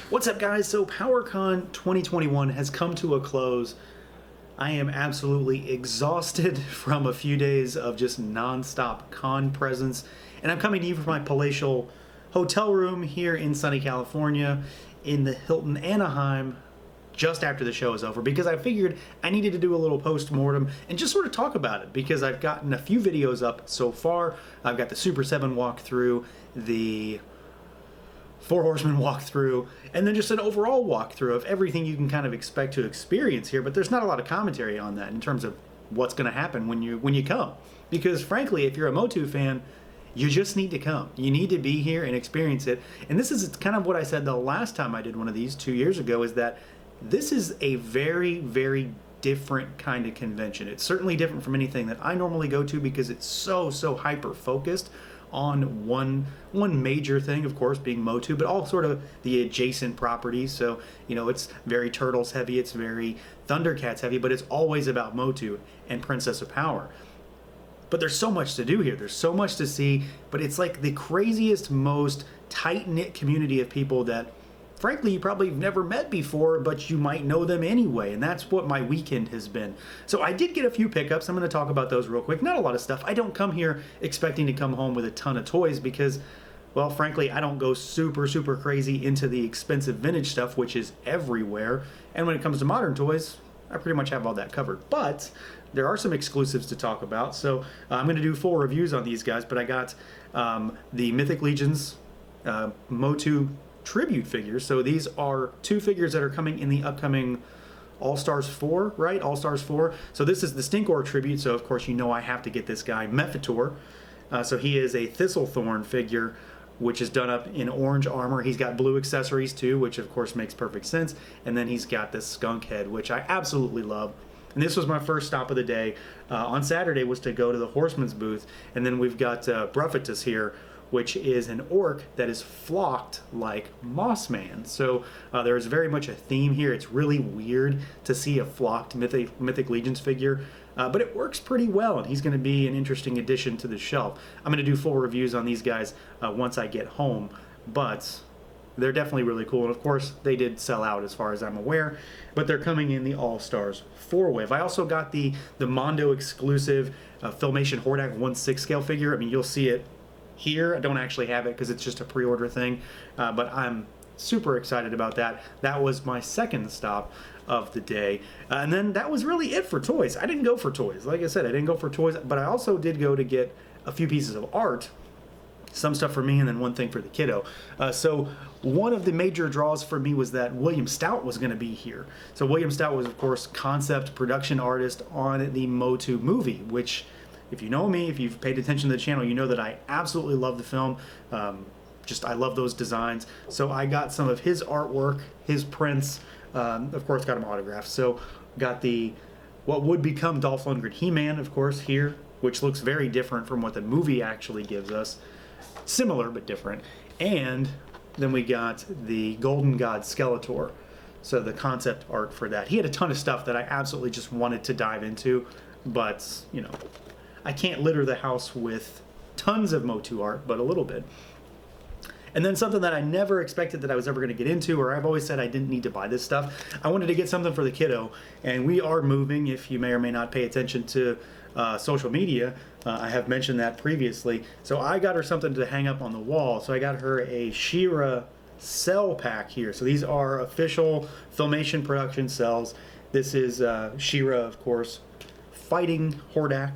What's up, guys? So PowerCon 2021 has come to a close. I am absolutely exhausted from a few days of just non-stop con presence, and I'm coming to you from my palatial hotel room here in sunny California in the Hilton Anaheim just after the show is over, because I figured I needed to do a little post-mortem and just sort of talk about it, because I've gotten a few videos up so far. I've got the Super 7 walkthrough, the Four Horsemen walkthrough, and then just an overall walkthrough of everything you can kind of expect to experience here. But there's not a lot of commentary on that in terms of what's going to happen when you come, because frankly, if you're a MOTU fan, you just need to come. You need to be here and experience it. And this is kind of what I said the last time I did one of these 2 years ago, is that this is a very, very different kind of convention. It's certainly different from anything that I normally go to, because it's so hyper focused on one major thing, of course, being MOTU, but all sort of the adjacent properties. So, you know, it's very Turtles heavy, it's very Thundercats heavy, but it's always about MOTU and Princess of Power. But there's so much to do here. There's so much to see, but it's like the craziest, most tight-knit community of people that, frankly, you probably have never met before, but you might know them anyway, and that's what my weekend has been. So I did get a few pickups. I'm going to talk about those real quick. Not a lot of stuff. I don't come here expecting to come home with a ton of toys because, well, frankly, I don't go super crazy into the expensive vintage stuff, which is everywhere. And when it comes to modern toys, I pretty much have all that covered. But there are some exclusives to talk about, so I'm going to do full reviews on these guys. But I got the Mythic Legions MOTU tribute figures. So these are two figures that are coming in the upcoming All-Stars 4, right? All-Stars 4. So this is the Stinkor tribute, so of course you know I have to get this guy, Mephitor. So he is a Thistlethorn figure, which is done up in orange armor. He's got blue accessories too, which of course makes perfect sense. And then he's got this skunk head, which I absolutely love. And this was my first stop of the day. On Saturday was to go to the Horseman's booth. And then we've got Bruffatus here, which is an orc that is flocked like Mossman. So there is very much a theme here. It's really weird to see a flocked Mythic Legions figure, but it works pretty well, and he's going to be an interesting addition to the shelf. I'm going to do full reviews on these guys once I get home, but they're definitely really cool. And of course, they did sell out as far as I'm aware, but they're coming in the All-Stars 4 wave. I also got the Mondo exclusive Filmation Hordak 1/6 scale figure. I mean, you'll see it here. I don't actually have it because it's just a pre-order thing, but I'm super excited about that. That was my second stop of the day, and then that was really it for toys. I didn't go for toys. Like I said, I didn't go for toys, but I also did go to get a few pieces of art, some stuff for me and then one thing for the kiddo. So one of the major draws for me was that William Stout was going to be here. So William Stout was, of course, concept production artist on the MOTU movie, which, if you know me, if you've paid attention to the channel, you know that I absolutely love the film. I love those designs. So I got some of his artwork, his prints, of course got him autographed. So got what would become Dolph Lundgren He-Man, of course, here, which looks very different from what the movie actually gives us. Similar, but different. And then we got the Golden God Skeletor. So the concept art for that. He had a ton of stuff that I absolutely just wanted to dive into, but, you know, I can't litter the house with tons of MOTU art, but a little bit. And then something that I never expected that I was ever going to get into, or I've always said I didn't need to buy this stuff. I wanted to get something for the kiddo, and we are moving. If you may or may not pay attention to social media, I have mentioned that previously. So I got her something to hang up on the wall. So I got her a She-Ra cell pack here. So these are official Filmation production cells. This is She-Ra, of course, fighting Hordak.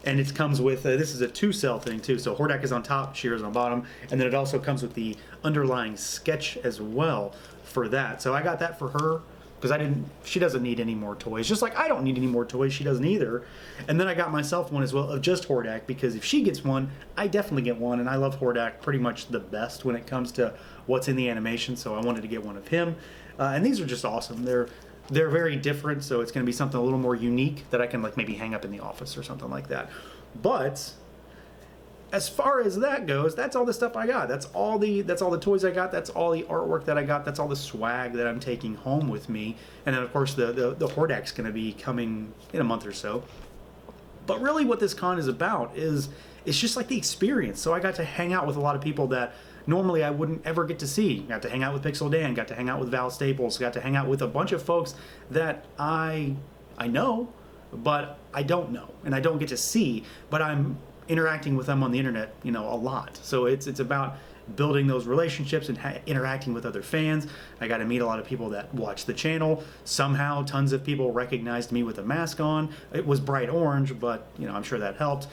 And it comes with, this is a 2-cell thing too, so Hordak is on top, She-Ra's on bottom, and then it also comes with the underlying sketch as well for that. So I got that for her, because she doesn't need any more toys, just like I don't need any more toys, she doesn't either. And then I got myself one as well of just Hordak, because if she gets one, I definitely get one, and I love Hordak pretty much the best when it comes to what's in the animation, so I wanted to get one of him. And these are just awesome. They're very different, so it's going to be something a little more unique that I can like maybe hang up in the office or something like that. But as far as that goes, that's all the stuff I got. That's all the toys I got. That's all the artwork that I got. That's all the swag that I'm taking home with me. And then of course the Hordak's going to be coming in a month or so. But really what this con is about is it's just like the experience. So I got to hang out with a lot of people that normally I wouldn't ever get to see. Got to hang out with Pixel Dan, got to hang out with Val Staples, got to hang out with a bunch of folks that I know, but I don't know, and I don't get to see, but I'm interacting with them on the internet, a lot. So it's about building those relationships and interacting with other fans. I got to meet a lot of people that watch the channel. Somehow tons of people recognized me with a mask on. It was bright orange, but I'm sure that helped.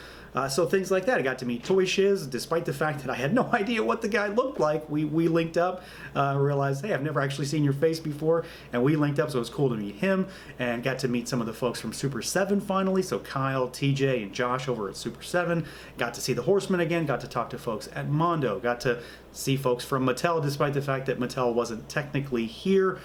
So things like that. I got to meet Toy Shiz, despite the fact that I had no idea what the guy looked like. We linked up, realized, hey, I've never actually seen your face before, and we linked up, so it was cool to meet him, and got to meet some of the folks from Super 7 finally, so Kyle, TJ, and Josh over at Super 7. Got to see the Horsemen again, got to talk to folks at Mondo, got to see folks from Mattel, despite the fact that Mattel wasn't technically here.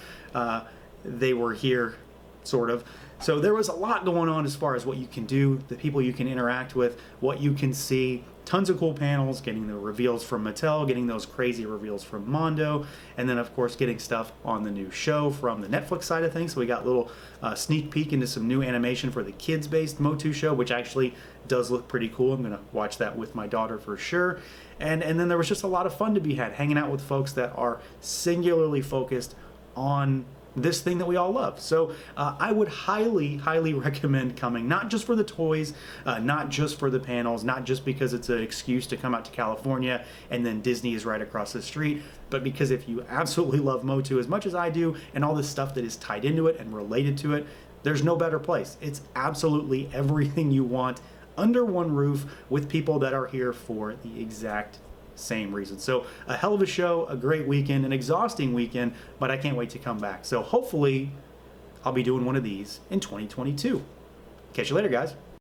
They were here, sort of. So there was a lot going on as far as what you can do, the people you can interact with, what you can see. Tons of cool panels, getting the reveals from Mattel, getting those crazy reveals from Mondo, and then of course getting stuff on the new show from the Netflix side of things. So we got a little sneak peek into some new animation for the kids-based MOTU show, which actually does look pretty cool. I'm going to watch that with my daughter for sure. And then there was just a lot of fun to be had, hanging out with folks that are singularly focused on this thing that we all love. So I would highly recommend coming, not just for the toys, not just for the panels, not just because it's an excuse to come out to California and then Disney is right across the street, but because if you absolutely love MOTU as much as I do and all the stuff that is tied into it and related to it, there's no better place. It's absolutely everything you want under one roof with people that are here for the exact same reason. So a hell of a show, a great weekend, an exhausting weekend, but I can't wait to come back. So hopefully I'll be doing one of these in 2022. Catch you later, guys.